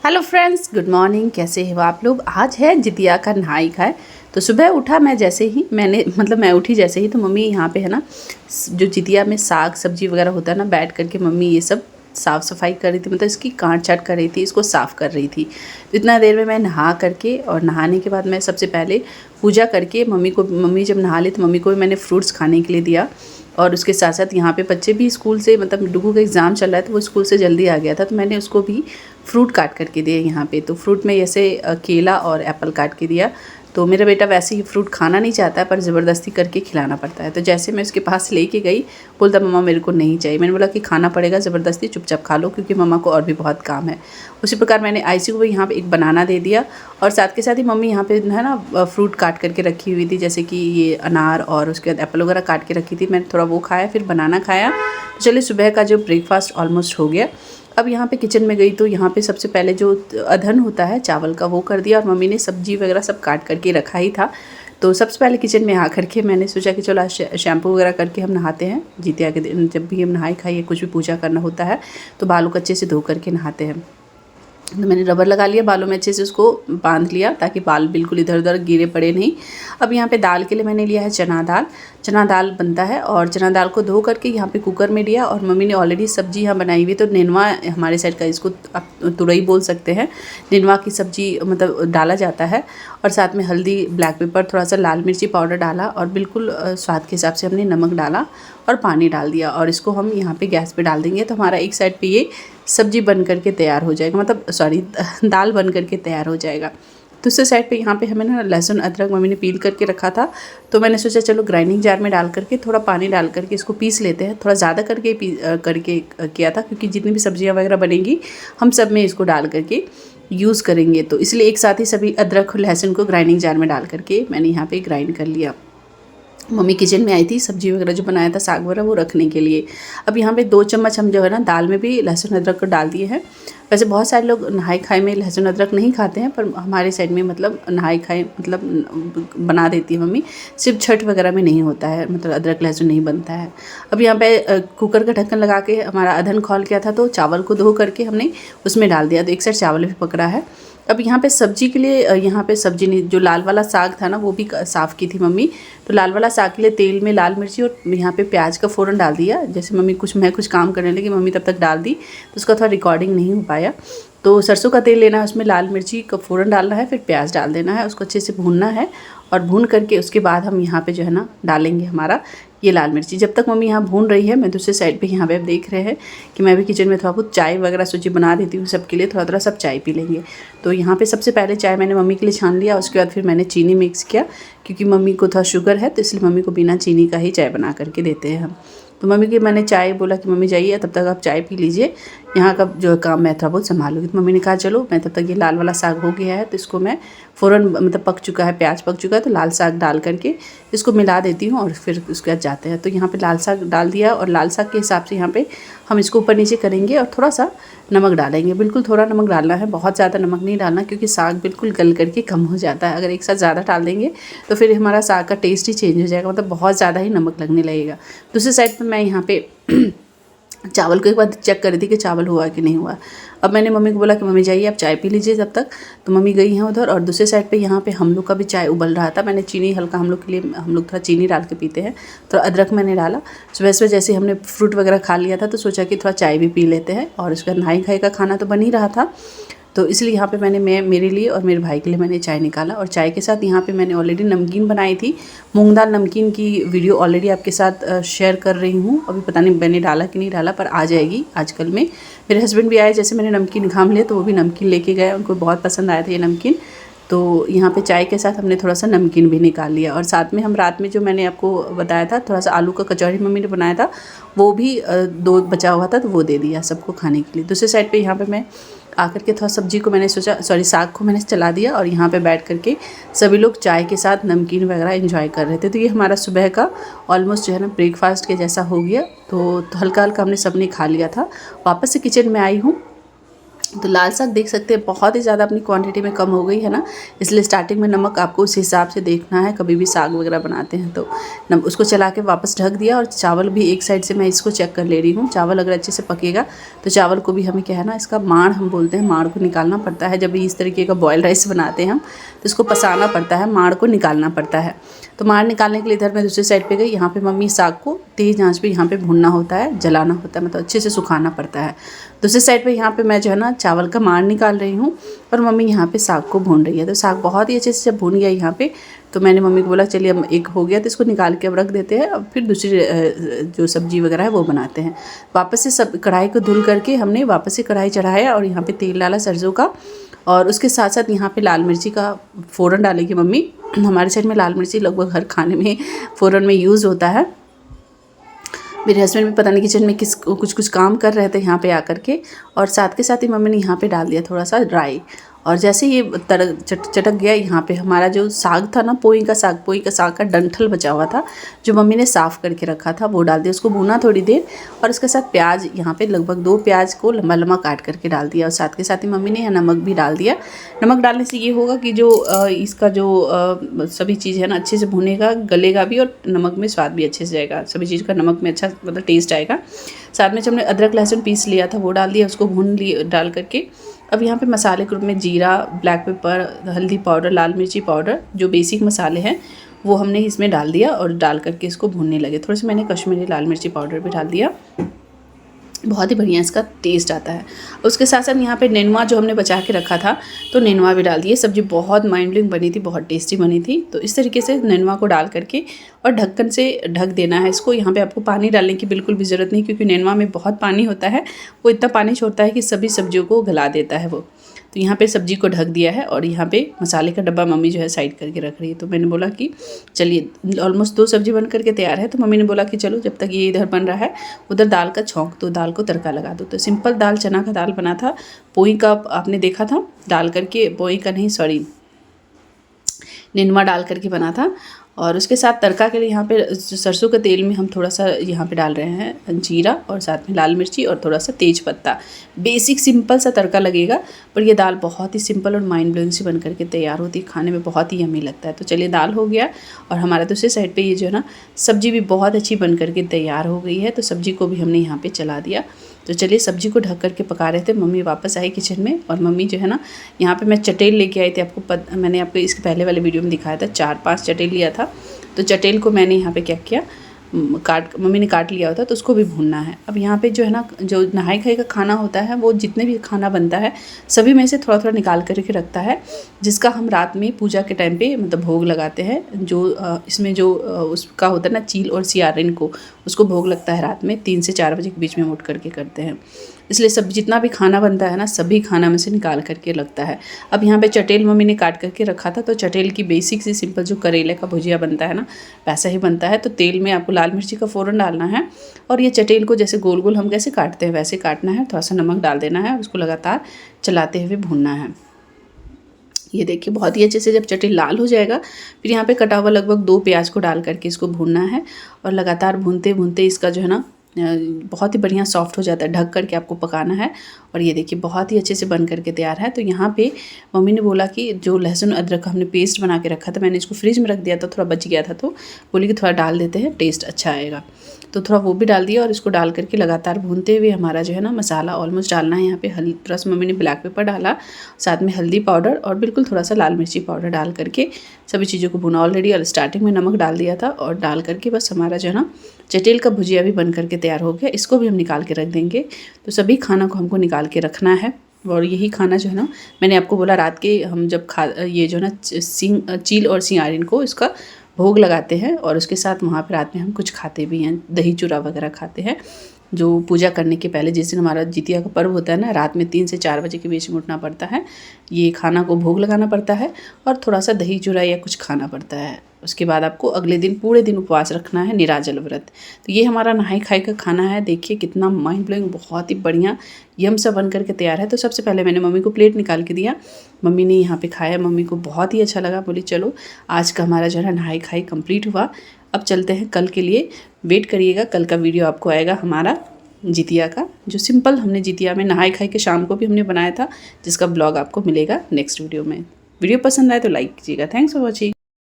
Hello friends, good morning. कैसे हो आप लोग। आज है जितिया का नहाई खाए। तो सुबह उठा मैं जैसे ही मैं उठी जैसे ही तो मम्मी यहाँ पे है ना, जो जितिया में साग सब्जी वगैरह होता है ना, बैठ करके मम्मी ये सब साफ़ सफाई कर रही थी। मतलब इसकी काट छाट कर रही थी, इसको साफ़ कर रही थी। तो इतना देर में मैं नहा करके, और नहाने के बाद मैं सबसे पहले पूजा करके मम्मी जब नहा ली तो मम्मी को भी मैंने फ्रूट्स खाने के लिए दिया। और उसके साथ साथ यहाँ पे बच्चे भी स्कूल से, मतलब डुगू का एग्ज़ाम चल रहा है तो वो स्कूल से जल्दी आ गया था, तो मैंने उसको भी फ्रूट काट करके दिए यहाँ पे। तो फ्रूट में जैसे केला और एप्पल काट के दिया। तो मेरा बेटा वैसे ही फ्रूट खाना नहीं चाहता है, पर ज़बरदस्ती करके खिलाना पड़ता है। तो जैसे मैं उसके पास लेके गई, बोलता मम्मा मेरे को नहीं चाहिए। मैंने बोला कि खाना पड़ेगा, ज़बरदस्ती चुपचाप खा लो, क्योंकि मम्मा को और भी बहुत काम है। उसी प्रकार मैंने आईसी को भी यहाँ पे एक बनाना दे दिया। और साथ के साथ ही मम्मी यहाँ पे है ना फ्रूट काट करके रखी हुई थी, जैसे कि ये अनार और उसके बाद एप्पल वगैरह काट के रखी थी। मैंने थोड़ा वो खाया, फिर बनाना खाया। तो चलिए, सुबह का जो ब्रेकफास्ट ऑलमोस्ट हो गया। अब यहाँ पे किचन में गई तो यहाँ पे सबसे पहले जो अधन होता है चावल का, वो कर दिया। और मम्मी ने सब्जी वगैरह सब काट करके रखा ही था। तो सबसे पहले किचन में आ करके मैंने सोचा कि चलो आज शैम्पू वगैरह करके हम नहाते हैं। जितिया के दिन जब भी हम नहाई खाइए, कुछ भी पूजा करना होता है तो बालों को अच्छे से धो करके नहाते हैं। तो मैंने रबर लगा लिया बालों में, अच्छे से उसको बांध लिया ताकि बाल बिल्कुल इधर उधर गिरे पड़े नहीं। अब यहाँ पे दाल के लिए मैंने लिया है चना दाल। चना दाल बनता है, और चना दाल को धो करके यहाँ पे कुकर में लिया। और मम्मी ने ऑलरेडी सब्जी यहाँ बनाई हुई, तो नेनुआ हमारे साइड का, इसको आप तुरई बोल सकते हैं। नेनुआ की सब्जी मतलब डाला जाता है। और साथ में हल्दी, ब्लैक पेपर, थोड़ा सा लाल मिर्ची पाउडर डाला, और बिल्कुल स्वाद के हिसाब से हमने नमक डाला और पानी डाल दिया। और इसको हम यहाँ पे गैस पे डाल देंगे, तो हमारा एक साइड पे ये सब्जी बन करके तैयार हो जाएगा, मतलब सॉरी दाल बन करके तैयार हो जाएगा। दूसरे साइड पे यहाँ पे हमें ना लहसुन अदरक मम्मी ने पील करके रखा था, तो मैंने सोचा चलो ग्राइंडिंग जार में डाल करके थोड़ा पानी डाल करके इसको पीस लेते हैं। थोड़ा ज़्यादा करके किया था, क्योंकि जितनी भी सब्जियाँ वगैरह बनेंगी हम सब में इसको डाल करके यूज़ करेंगे, तो इसलिए एक साथ ही सभी अदरक और लहसुन को ग्राइंडिंग जार में डाल करके मैंने यहाँ पर ग्राइंड कर लिया। मम्मी किचन में आई थी सब्जी वगैरह जो बनाया था, साग वगैरह, वो रखने के लिए। अब यहाँ पे 2 चम्मच हम जो है ना दाल में भी लहसुन अदरक को डाल दिए हैं। वैसे बहुत सारे लोग नहाई खाए में लहसुन अदरक नहीं खाते हैं, पर हमारे साइड में मतलब नहाई खाए मतलब बना देती है मम्मी। सिर्फ छठ वगैरह में नहीं होता है, मतलब अदरक लहसुन नहीं बनता है। अब यहाँ पे कुकर का ढक्कन लगा के हमारा अधन खौल गया था, तो चावल को धो करके हमने उसमें डाल दिया। तो एक साइड चावल भी पकड़ा है। अब यहाँ पे सब्जी के लिए, यहाँ पे सब्जी नहीं, जो लाल वाला साग था ना वो भी साफ़ की थी मम्मी। तो लाल वाला साग के लिए तेल में लाल मिर्ची और यहाँ पे प्याज का फ़ोरन डाल दिया। जैसे मैं कुछ काम करने लगी, मम्मी तब तक डाल दी, तो उसका थोड़ा रिकॉर्डिंग नहीं हो पाया। तो सरसों का तेल लेना है, उसमें लाल मिर्ची का फ़ोरन डालना है, फिर प्याज डाल देना है, उसको अच्छे से भूनना है। और भून करके उसके बाद हम यहाँ पे जो है ना डालेंगे हमारा ये लाल मिर्ची। जब तक मम्मी यहाँ भून रही है, मैं दूसरे साइड पे यहाँ पे आप देख रहे हैं कि मैं भी किचन में थोड़ा बहुत चाय वगैरह सोची बना देती हूँ सबके लिए, थोड़ा थोड़ा सब चाय पी लेंगे। तो यहाँ पे सबसे पहले चाय मैंने मम्मी के लिए छान लिया, उसके बाद फिर मैंने चीनी मिक्स किया, क्योंकि मम्मी को थोड़ा शुगर है, तो इसलिए मम्मी को बिना चीनी का ही चाय बना करके देते हैं हम। तो मम्मी की मैंने चाय बोला कि मम्मी जाइए, तब तक आप चाय पी लीजिए, यहाँ का जो काम मैं थोड़ा बहुत संभालूंगी। तो मम्मी ने कहा चलो, मैं तब तक ये लाल वाला साग हो गया है तो इसको मैं फ़ौरन, मतलब पक चुका है, प्याज पक चुका है, तो लाल साग डाल करके इसको मिला देती हूँ और फिर उसके बाद जाते हैं। तो यहाँ पे लाल साग डाल दिया, और लाल साग के हिसाब से यहाँ पे हम इसको ऊपर नीचे करेंगे और थोड़ा सा नमक डालेंगे। बिल्कुल थोड़ा नमक डालना है, बहुत ज़्यादा नमक नहीं डालना, क्योंकि साग बिल्कुल गल करके कम हो जाता है। अगर एक साथ ज़्यादा डाल देंगे तो फिर हमारा साग का टेस्ट ही चेंज हो जाएगा, मतलब बहुत ज़्यादा ही नमक लगने लगेगा। दूसरी साइड पर मैं यहाँ पे चावल को एक बार चेक कर रही थी कि चावल हुआ कि नहीं हुआ। अब मैंने मम्मी को बोला कि मम्मी जाइए आप चाय पी लीजिए तब तक। तो मम्मी गई हैं उधर, और दूसरे साइड पे यहाँ पे हम लोग का भी चाय उबल रहा था। मैंने चीनी हल्का, हम लोग के लिए, हम लोग थोड़ा चीनी डाल के पीते हैं, तो अदरक मैंने डाला। सुबह सुबह जैसे हमने फ्रूट वगैरह खा लिया था, तो सोचा कि थोड़ा चाय भी पी लेते हैं। और उसका नहाई खाई का खाना तो बन ही रहा था, तो इसलिए यहाँ पे मैं मेरे लिए और मेरे भाई के लिए मैंने चाय निकाला। और चाय के साथ यहाँ पे मैंने ऑलरेडी नमकीन बनाई थी, मूंग दाल नमकीन की वीडियो ऑलरेडी आपके साथ शेयर कर रही हूँ। अभी पता नहीं मैंने डाला कि नहीं डाला, पर आ जाएगी आजकल में। मेरे हस्बैंड भी आए, जैसे मैंने नमकीन घाम लिया तो वो भी नमकीन लेके गए, उनको बहुत पसंद आया था ये नमकीन। तो यहाँ पे चाय के साथ हमने थोड़ा सा नमकीन भी निकाल लिया। और साथ में हम रात में जो मैंने आपको बताया था, थोड़ा सा आलू का कचौड़ी मम्मी ने बनाया था, वो भी 2 बचा हुआ था, तो वो दे दिया सबको खाने के लिए। दूसरे साइड पे यहाँ पे मैं आकर के थोड़ा सब्जी को मैंने सोचा, सॉरी साग को मैंने चला दिया, और यहाँ पे बैठ करके सभी लोग चाय के साथ नमकीन वगैरह एंजॉय कर रहे थे। तो ये हमारा सुबह का ऑलमोस्ट जो है ना ब्रेकफास्ट के जैसा हो गया। तो हल्का हल्का हमने सबने खा लिया था। वापस से किचन में आई हूँ, तो लाल साग देख सकते हैं बहुत ही ज़्यादा अपनी क्वांटिटी में कम हो गई है ना, इसलिए स्टार्टिंग में नमक आपको उस हिसाब से देखना है। कभी भी साग वगैरह बनाते हैं तो उसको चला के वापस ढक दिया। और चावल भी एक साइड से मैं इसको चेक कर ले रही हूँ। चावल अगर अच्छे से पकेगा तो चावल को भी हमें क्या है ना, इसका माड़ हम बोलते हैं, माड़ को निकालना पड़ता है। जब भी इस तरीके का बॉयल राइस बनाते हैं हम तो इसको पसाना पड़ता है, माड़ को निकालना पड़ता है। तो माड़ निकालने के लिए इधर मैं दूसरी साइड पे गई। यहाँ पे मम्मी साग को तेज़ आंच पे यहाँ पे भूनना होता है, जलाना होता है, मतलब अच्छे से सुखाना पड़ता है। दूसरी साइड पे यहाँ पे मैं जो है ना चावल का माड़ निकाल रही हूँ और मम्मी यहाँ पे साग को भून रही है। तो साग बहुत ही अच्छे से जब भून गया यहाँ पे, तो मैंने मम्मी को बोला चलिए अब एक हो गया तो इसको निकाल के अब रख देते हैं, अब फिर दूसरी जो सब्जी वगैरह है वो बनाते हैं। वापस से सब कढ़ाई को धुल करके हमने वापस से कढ़ाई चढ़ाया और यहाँ पे तेल डाला सरसों का, और उसके साथ साथ यहाँ पे लाल मिर्ची का फ़ोरन डालेगी मम्मी। हमारे साइड में लाल मिर्ची लगभग हर खाने में फ़ोरन में यूज़ होता है। मेरे हस्बैंड भी पता नहीं किचन में कुछ काम कर रहे थे यहाँ पे आकर के, और साथ के साथ ही मम्मी ने यहाँ पे डाल दिया थोड़ा सा राई। और जैसे ये चटक गया, यहाँ पे हमारा जो साग था ना, पोई का साग का डंठल बचा हुआ था जो मम्मी ने साफ़ करके रखा था, वो डाल दिया। उसको भूना थोड़ी देर, और उसके साथ प्याज, यहाँ पे लगभग 2 प्याज को लम्बा लम्बा काट करके डाल दिया। और साथ के साथ ही मम्मी ने नमक भी डाल दिया। नमक डालने से ये होगा कि जो इसका जो सभी चीज़ है ना अच्छे से भुनेगा, गलेगा भी, और नमक में स्वाद भी अच्छे से जाएगा। सभी चीज़ का नमक में अच्छा मतलब टेस्ट आएगा। साथ में जब हमने अदरक लहसुन पीस लिया था वो डाल दिया, उसको भून लिया डाल करके। अब यहाँ पे मसाले के रूप में जीरा, ब्लैक पेपर, हल्दी पाउडर, लाल मिर्ची पाउडर, जो बेसिक मसाले हैं वो हमने इसमें डाल दिया और डाल करके इसको भूनने लगे। थोड़ा सा मैंने कश्मीरी लाल मिर्ची पाउडर भी डाल दिया, बहुत ही बढ़िया इसका टेस्ट आता है। उसके साथ साथ यहाँ पे नेनुआ जो हमने बचा के रखा था तो नेनुआ भी डाल दिए। सब्ज़ी बहुत माइंड ब्लोइंग बनी थी, बहुत टेस्टी बनी थी। तो इस तरीके से नेनुआ को डाल करके और ढक्कन से ढक देना है इसको। यहाँ पे आपको पानी डालने की बिल्कुल भी ज़रूरत नहीं, क्योंकि नेनुआ में बहुत पानी होता है, वो इतना पानी छोड़ता है कि सभी सब्जियों को गला देता है वो। तो यहाँ पे सब्जी को ढक दिया है और यहाँ पे मसाले का डब्बा मम्मी जो है साइड करके रख रही है। तो मैंने बोला कि चलिए ऑलमोस्ट 2 सब्जी बन करके तैयार है। तो मम्मी ने बोला कि चलो जब तक ये इधर बन रहा है उधर दाल का छौंक दो, दाल को तड़का लगा दो। तो सिंपल दाल, चना का दाल बना था, पोई का आपने देखा था डाल करके, पोई का नहीं सॉरी नेनुआ डाल करके बना था। और उसके साथ तड़का के लिए यहाँ पे सरसों के तेल में हम थोड़ा सा यहाँ पे डाल रहे हैं जीरा, और साथ में लाल मिर्ची और थोड़ा सा तेज पत्ता। बेसिक सिंपल सा तड़का लगेगा, पर ये दाल बहुत ही सिंपल और माइंड ब्लोइंग सी बन करके तैयार होती है, खाने में बहुत ही यम्मी लगता है। तो चलिए दाल हो गया, और हमारा दूसरे साइड पर ये जो है ना सब्ज़ी भी बहुत अच्छी बन करके तैयार हो गई है। तो सब्ज़ी को भी हमने यहाँ पर चला दिया। तो चलिए सब्ज़ी को ढक करके पका रहे थे। मम्मी वापस आई किचन में, और मम्मी जो है ना यहाँ पे मैं चटेल लेके आई थी। मैंने आपको इसके पहले वाले वीडियो में दिखाया था, 4-5 चटेल लिया था। तो चटेल को मैंने यहाँ पे क्या किया, मम्मी ने काट लिया होता, तो उसको भी भूनना है। अब यहाँ पे जो है ना, जो नहाई खाई का खाना होता है, वो जितने भी खाना बनता है सभी में से थोड़ा थोड़ा निकाल करके रखता है, जिसका हम रात में पूजा के टाइम पे मतलब भोग लगाते हैं। जो इसमें जो उसका होता है ना चील और सियारिन को, उसको भोग लगता है रात में 3 से 4 बजे के बीच में उठ करके करते हैं। इसलिए सब जितना भी खाना बनता है ना, सभी खाना में से निकाल करके लगता है। अब यहाँ पे चटेल मम्मी ने काट करके रखा था। तो चटेल की बेसिक सी सिंपल जो करेले का भुजिया बनता है ना, वैसा ही बनता है। तो तेल में आपको लाल मिर्ची का फ़ोरन डालना है, और ये चटेल को जैसे गोल गोल हम कैसे काटते हैं वैसे काटना है। थोड़ा सा नमक डाल देना है और उसको लगातार चलाते हुए भूनना है। ये देखिए बहुत ही अच्छे से जब चटेल लाल हो जाएगा, फिर यहाँ पे कटा हुआ लगभग 2 प्याज को डाल करके इसको भूनना है, और लगातार भूनते भूनते इसका जो है ना बहुत ही बढ़िया सॉफ्ट हो जाता है। ढक करके आपको पकाना है। और ये देखिए बहुत ही अच्छे से बन करके तैयार है। तो यहाँ पे मम्मी ने बोला कि जो लहसुन अदरक का हमने पेस्ट बना के रखा था, मैंने इसको फ्रिज में रख दिया था, थोड़ा बच गया था, तो बोली कि थोड़ा डाल देते हैं, टेस्ट अच्छा आएगा। तो थोड़ा वो भी डाल दिया, और इसको डाल करके लगातार भूनते हुए हमारा जो है ना मसाला ऑलमोस्ट डालना है। यहाँ पे थोड़ा सा मम्मी ने ब्लैक पेपर डाला, साथ में हल्दी पाउडर और बिल्कुल थोड़ा सा लाल मिर्ची पाउडर डाल करके सभी चीज़ों को भुना ऑलरेडी, और स्टार्टिंग में नमक डाल दिया था, और डाल करके बस हमारा जो है ना चटेल का भुजिया भी बन करके तैयार हो गया। इसको भी हम निकाल के रख देंगे। तो सभी खाना को हमको निकाल के रखना है। और यही खाना जो है ना, मैंने आपको बोला रात के हम जब ये जो है ना चील और सियारिन को इसका भोग लगाते हैं, और उसके साथ वहाँ पर रात में हम कुछ खाते भी हैं, दही चूड़ा वगैरह खाते हैं। जो पूजा करने के पहले, जिस दिन हमारा जितिया का पर्व होता है ना, रात में 3 से 4 बजे के बीच में उठना पड़ता है, ये खाना को भोग लगाना पड़ता है, और थोड़ा सा दही चूड़ा या कुछ खाना पड़ता है। उसके बाद आपको अगले दिन पूरे दिन उपवास रखना है, निराजल व्रत। तो ये हमारा नहाई खाई का खाना है। देखिए कितना माइंड ब्लोइंग, बहुत ही बढ़िया यम सा बन करके तैयार है। तो सबसे पहले मैंने मम्मी को प्लेट निकाल के दिया, मम्मी ने यहाँ पे खाया, मम्मी को बहुत ही अच्छा लगा। बोली चलो आज का हमारा जो है नहाई खाई कंप्लीट हुआ। अब चलते हैं कल के लिए, वेट करिएगा, कल का वीडियो आपको आएगा हमारा जितिया का, जो सिंपल हमने जितिया में नहाए खाए के शाम को भी हमने बनाया था, जिसका ब्लॉग आपको मिलेगा नेक्स्ट वीडियो में। वीडियो पसंद आए तो लाइक कीजिएगा। Thanks for watching.